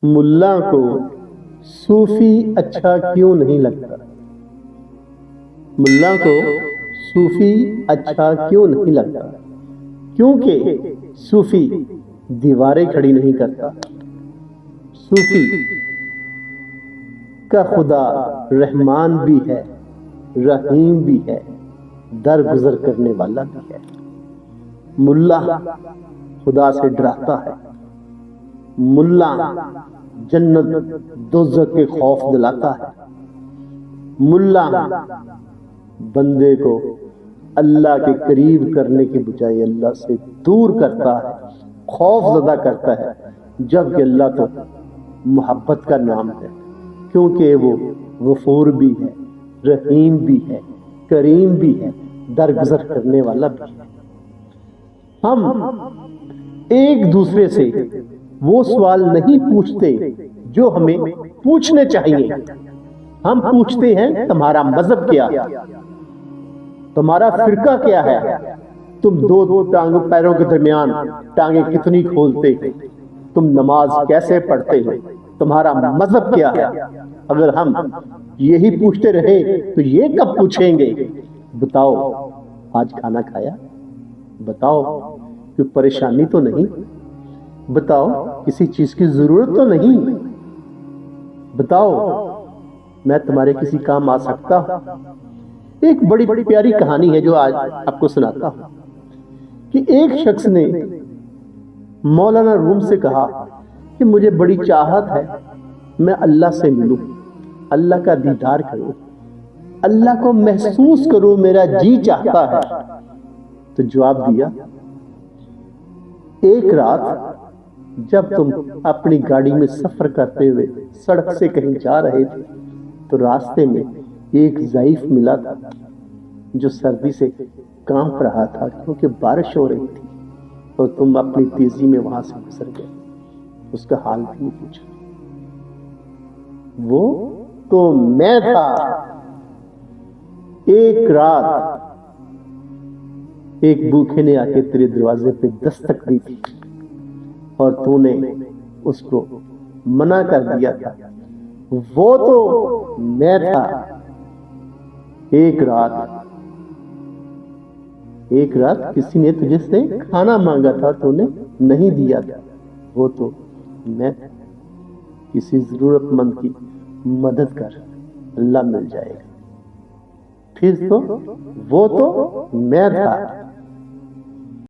ملا کو صوفی اچھا کیوں نہیں لگتا؟ ملا کو صوفی اچھا کیوں نہیں لگتا؟ کیونکہ صوفی دیواریں کھڑی نہیں کرتا۔ صوفی کا خدا رحمان بھی ہے، رحیم بھی ہے، درگزر کرنے والا بھی ہے۔ ملا خدا سے ڈراتا ہے، ملا جنت دوزخ کے خوف دلاتا ہے، ملا بندے کو اللہ کے قریب کرنے کے بجائے اللہ سے دور کرتا ہے، خوف زدہ کرتا ہے، جبکہ اللہ تو محبت کا نام ہے، کیونکہ وہ غفور بھی ہے، رحیم بھی ہے، کریم بھی ہے، درگزر کرنے والا بھی ہے۔ ہم ایک دوسرے سے وہ سوال نہیں پوچھتے جو ہمیں پوچھنے چاہیے۔ ہم پوچھتے ہیں تمہارا مذہب کیا ہے، تمہارا فرقہ کیا ہے، تم دو پیروں کے درمیان ٹانگیں کتنی کھولتے ہو، تم نماز کیسے پڑھتے ہو، تمہارا مذہب کیا ہے۔ اگر ہم یہی پوچھتے رہے تو یہ کب پوچھیں گے بتاؤ آج کھانا کھایا، بتاؤ کوئی پریشانی تو نہیں، بتاؤ کسی چیز کی ضرورت تو نہیں، بتاؤ میں تمہارے کسی کام آ سکتا ہوں۔ ایک بڑی پیاری کہانی ہے جو آج آپ کو سناتا ہوں کہ ایک شخص نے مولانا روم سے کہا کہ مجھے بڑی چاہت ہے میں اللہ سے ملوں، اللہ کا دیدار کروں، اللہ کو محسوس کروں، میرا جی چاہتا ہے۔ تو جواب دیا، ایک رات جب تم اپنی گاڑی میں سفر کرتے ہوئے سڑک سے کہیں جا رہے تھے تو راستے میں ایک ضعیف ملا تھا جو سردی سے کانپ رہا تھا کیونکہ بارش ہو رہی تھی، اور تم اپنی تیزی میں وہاں سے گزر گئے، اس کا حال بھی نہیں پوچھا۔ وہ تو میں تھا۔ ایک رات ایک بھوکے نے آ کے تیرے دروازے پہ دستک دی تھی اور تو نے اس کو منع کر دیا تھا، وہ تو میں تھا۔ ایک رات کسی نے تجھے سے کھانا مانگا تھا، تو نے نہیں دیا تھا، وہ تو میں تھا۔ کسی ضرورت مند کی مدد کر، اللہ مل جائے گا۔ پھر تو وہ تو میں تھا۔